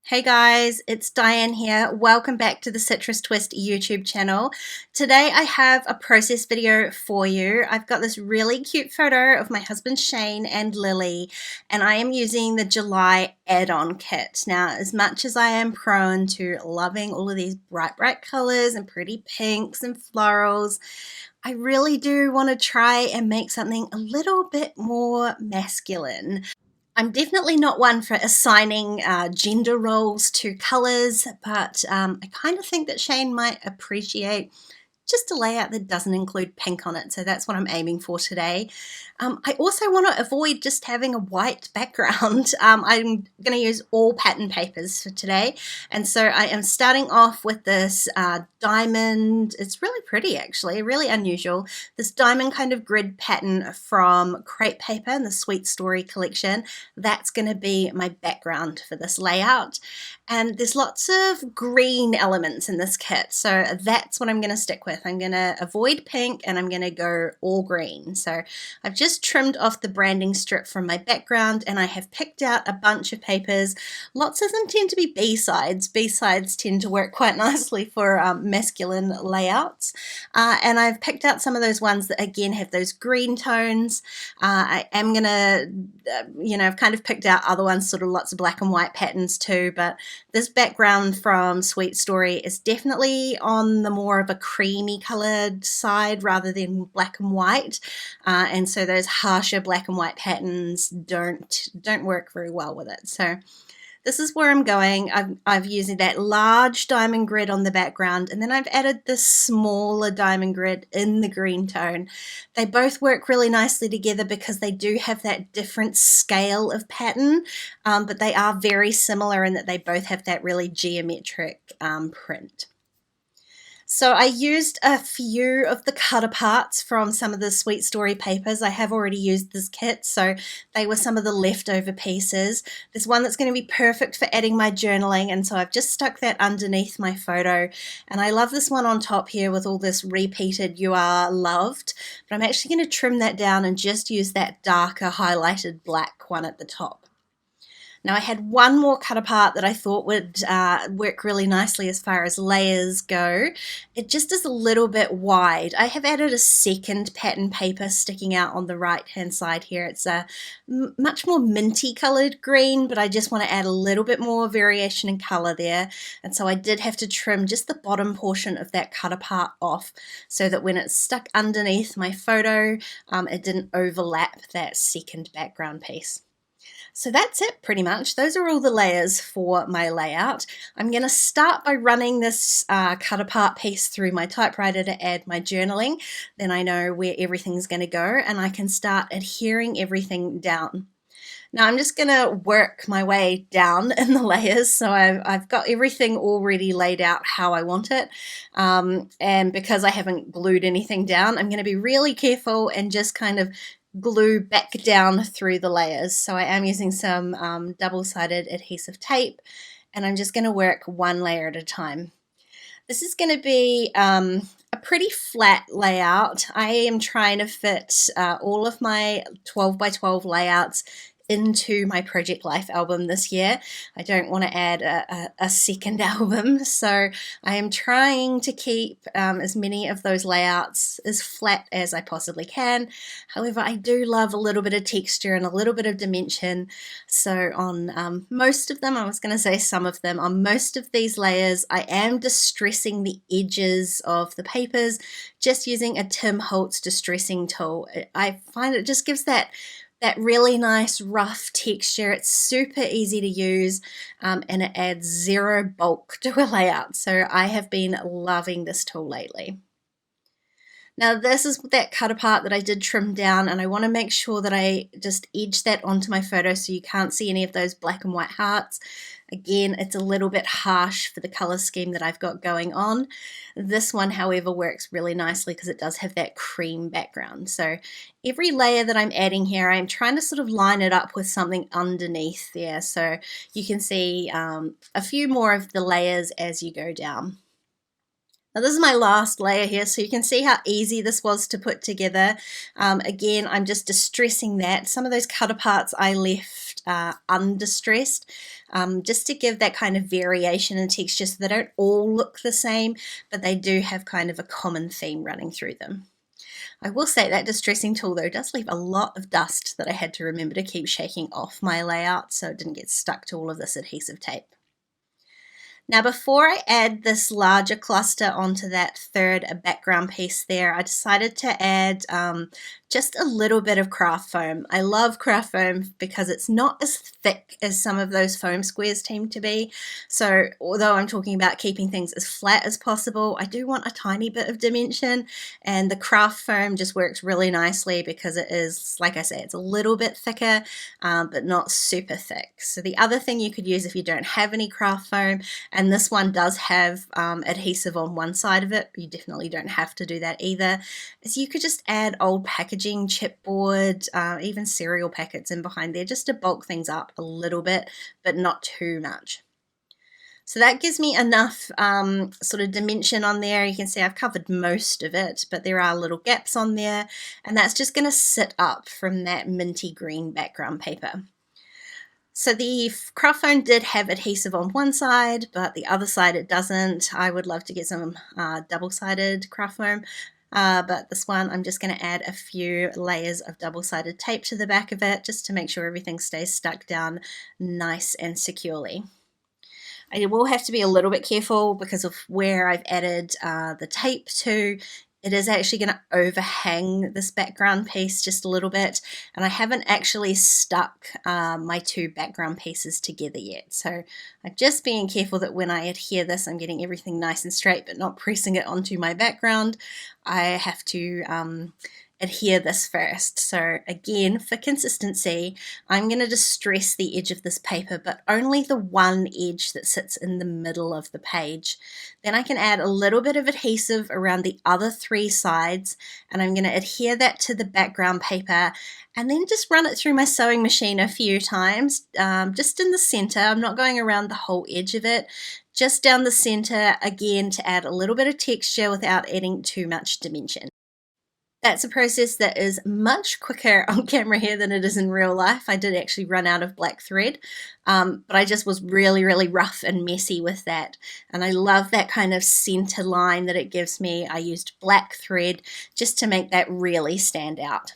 Hey guys, it's Diane here. Welcome back to the Citrus Twist YouTube channel. Today I have a process video for you. I've got this really cute photo of my husband Shane and Lily, and I am using the July add-on kit. Now, as much as I am prone to loving all of these bright colors and pretty pinks and florals, I really do want to try and make something a little bit more masculine. I'm definitely not one for assigning gender roles to colors, but I kind of think that Shane might appreciate just a layout that doesn't include pink on it. So that's what I'm aiming for today. I also want to avoid just having a white background. I'm going to use all pattern papers for today. And so I am starting off with this diamond. It's really pretty, actually, really unusual. This diamond kind of grid pattern from crepe paper in the Sweet Story collection. That's going to be my background for this layout. And there's lots of green elements in this kit, so that's what I'm going to stick with. I'm going to avoid pink and I'm going to go all green. So I've just trimmed off the branding strip from my background and I have picked out a bunch of papers. Lots of them tend to be B-sides. B-sides tend to work quite nicely for masculine layouts. And I've picked out some of those ones that again have those green tones. I am going to, I've kind of picked out other ones, sort of lots of black and white patterns too, but this background from Sweet Story is definitely on the more of a creamy colored side rather than black and white, and so those harsher black and white patterns don't work very well with it. So this is where I'm going. I've used that large diamond grid on the background, and then I've added this smaller diamond grid in the green tone. They both work really nicely together because they do have that different scale of pattern, but they are very similar in that they both have that really geometric print. So I used a few of the cut aparts from some of the Sweet Story papers. I have already used this kit, so they were some of the leftover pieces. There's one that's going to be perfect for adding my journaling, and so I've just stuck that underneath my photo. And I love this one on top here with all this repeated "you are loved," but I'm actually going to trim that down and just use that darker highlighted black one at the top. Now I had one more cut apart that I thought would work really nicely as far as layers go. It just is a little bit wide. I have added a second pattern paper sticking out on the right hand side here. It's a much more minty colored green, but I just want to add a little bit more variation in color there. And so I did have to trim just the bottom portion of that cut apart off so that when it's stuck underneath my photo, it didn't overlap that second background piece. So that's it pretty much. Those are all the layers for my layout. I'm going to start by running this cut apart piece through my typewriter to add my journaling. Then I know where everything's going to go and I can start adhering everything down. Now I'm just going to work my way down in the layers, so I've got everything already laid out how I want it, and because I haven't glued anything down, I'm going to be really careful and just kind of glue back down through the layers. So I am using some double-sided adhesive tape, and I'm just going to work one layer at a time. This is going to be a pretty flat layout. I am trying to fit all of my 12 by 12 layouts into my Project Life album this year. I don't want to add a second album, so I am trying to keep as many of those layouts as flat as I possibly can. However, I do love a little bit of texture and a little bit of dimension, so on most of them, I was going to say some of them, on most of these layers, I am distressing the edges of the papers just using a Tim Holtz distressing tool. I find it just gives that really nice rough texture. It's super easy to use, and it adds zero bulk to a layout. So I have been loving this tool lately. Now this is that cut apart that I did trim down, and I want to make sure that I just edge that onto my photo so you can't see any of those black and white hearts. Again, it's a little bit harsh for the color scheme that I've got going on. This one, however, works really nicely because it does have that cream background. So every layer that I'm adding here, I'm trying to sort of line it up with something underneath there. So you can see a few more of the layers as you go down. Now this is my last layer here, so you can see how easy this was to put together. Again, I'm just distressing that. Some of those cut aparts I left undistressed. just to give that kind of variation in texture so they don't all look the same, but they do have kind of a common theme running through them. I will say that distressing tool though does leave a lot of dust that I had to remember to keep shaking off my layout so it didn't get stuck to all of this adhesive tape. Now before I add this larger cluster onto that third background piece there, I decided to add just a little bit of craft foam. I love craft foam because it's not as thick as some of those foam squares tend to be. So although I'm talking about keeping things as flat as possible, I do want a tiny bit of dimension, and the craft foam just works really nicely because it is, like I say, it's a little bit thicker, but not super thick. So the other thing you could use if you don't have any craft foam, and this one does have adhesive on one side of it, you definitely don't have to do that either, is you could just add old packaging, chipboard, even cereal packets in behind there just to bulk things up a little bit, but not too much. So that gives me enough sort of dimension on there. You can see I've covered most of it, but there are little gaps on there, and that's just going to sit up from that minty green background paper. So the craft foam did have adhesive on one side, but the other side it doesn't. I would love to get some double-sided craft foam, but this one I'm just going to add a few layers of double-sided tape to the back of it just to make sure everything stays stuck down nice and securely. I will have to be a little bit careful because of where I've added the tape to. It is actually going to overhang this background piece just a little bit, and I haven't actually stuck my two background pieces together yet. So I'm just being careful that when I adhere this, I'm getting everything nice and straight but not pressing it onto my background. I have to adhere this first. So again, for consistency, I'm going to distress the edge of this paper, but only the one edge that sits in the middle of the page. Then I can add a little bit of adhesive around the other three sides, and I'm going to adhere that to the background paper and then just run it through my sewing machine a few times, just in the center. I'm not going around the whole edge of it, just down the center, again, to add a little bit of texture without adding too much dimension. That's a process that is much quicker on camera here than it is in real life. I did actually run out of black thread, but I just was really, really rough and messy with that. And I love that kind of center line that it gives me. I used black thread just to make that really stand out.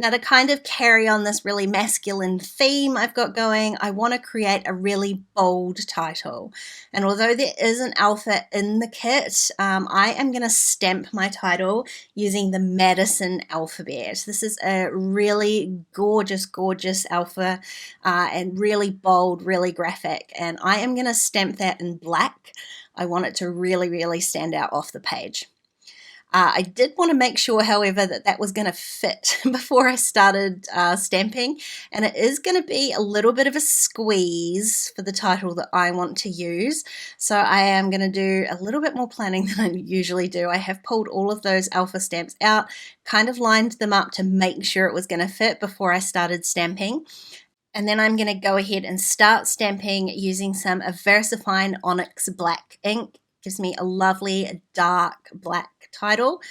Now, to kind of carry on this really masculine theme I've got going, I want to create a really bold title. And although there is an alpha in the kit, I am going to stamp my title using the Madison alphabet. This is a really gorgeous, gorgeous alpha and really bold, really graphic. And I am going to stamp that in black. I want it to really, really stand out off the page. I did want to make sure, however, that that was going to fit before I started stamping, and it is going to be a little bit of a squeeze for the title that I want to use. So I am going to do a little bit more planning than I usually do. I have pulled all of those alpha stamps out, kind of lined them up to make sure it was going to fit before I started stamping. And then I'm going to go ahead and start stamping using some VersaFine Onyx Black ink. Gives me a lovely dark black title,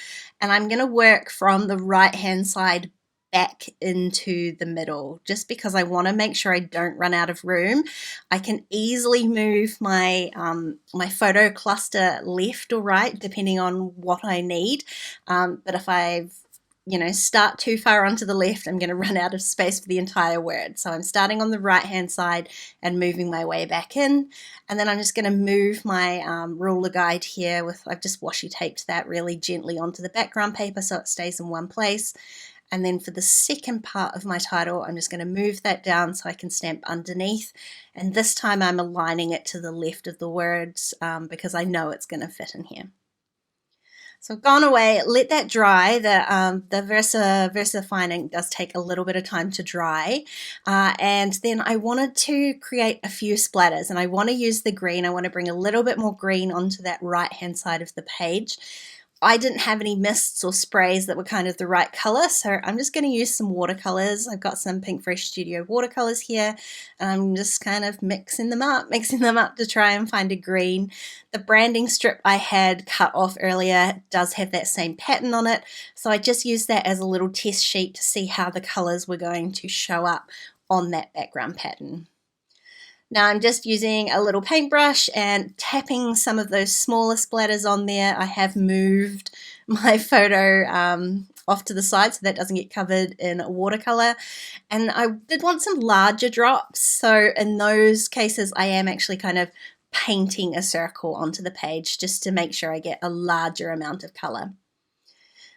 and I'm going to work from the right hand side back into the middle just because I want to make sure I don't run out of room. I can easily move my my photo cluster left or right depending on what I need, but if I've start too far onto the left, I'm going to run out of space for the entire word. So I'm starting on the right hand side and moving my way back in. And then I'm just going to move my ruler guide here with, I've just washi taped that really gently onto the background paper so it stays in one place. And then for the second part of my title, I'm just going to move that down so I can stamp underneath. And this time I'm aligning it to the left of the words because I know it's going to fit in here. So I've gone away, let that dry. The VersaFine ink does take a little bit of time to dry. And then I wanted to create a few splatters, and I want to use the green. I want to bring a little bit more green onto that right-hand side of the page. I didn't have any mists or sprays that were kind of the right color, so I'm just going to use some watercolors. I've got some Pink Fresh Studio watercolors here, and I'm just kind of mixing them up to try and find a green. The branding strip I had cut off earlier does have that same pattern on it, so I just used that as a little test sheet to see how the colors were going to show up on that background pattern. Now I'm just using a little paintbrush and tapping some of those smaller splatters on there. I have moved my photo off to the side so that doesn't get covered in watercolor. And I did want some larger drops, so in those cases I am actually kind of painting a circle onto the page just to make sure I get a larger amount of color.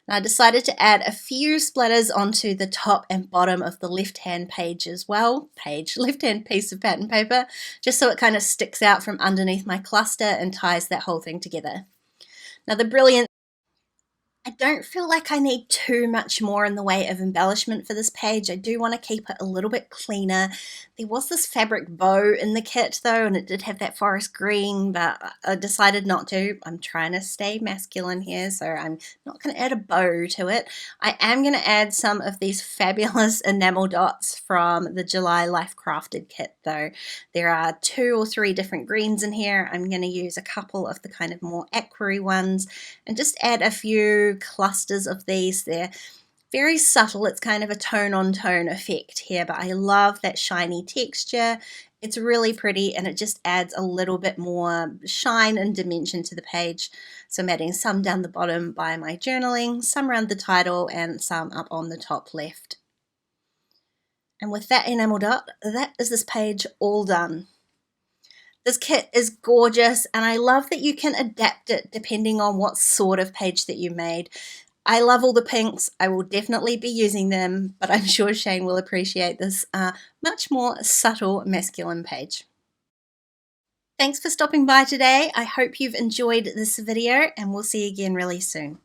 Now I decided to add a few splatters onto the top and bottom of the left-hand page as well, left-hand piece of pattern paper, just so it kind of sticks out from underneath my cluster and ties that whole thing together. Now the brilliant I don't feel like I need too much more in the way of embellishment for this page. I do want to keep it a little bit cleaner. There was this fabric bow in the kit though, and it did have that forest green, but I decided not to. I'm trying to stay masculine here, so I'm not going to add a bow to it. I am going to add some of these fabulous enamel dots from the July Life Crafted kit though. There are 2 or 3 different greens in here. I'm going to use a couple of the kind of more aquary ones and just add a few clusters of these. They're very subtle. It's kind of a tone on tone effect here, but I love that shiny texture. It's really pretty and it just adds a little bit more shine and dimension to the page. So I'm adding some down the bottom by my journaling, some around the title, and some up on the top left. And with that enamel dot, that is this page all done. This kit is gorgeous and I love that you can adapt it depending on what sort of page that you made. I love all the pinks. I will definitely be using them, but I'm sure Shane will appreciate this much more subtle masculine page. Thanks for stopping by today. I hope you've enjoyed this video and we'll see you again really soon.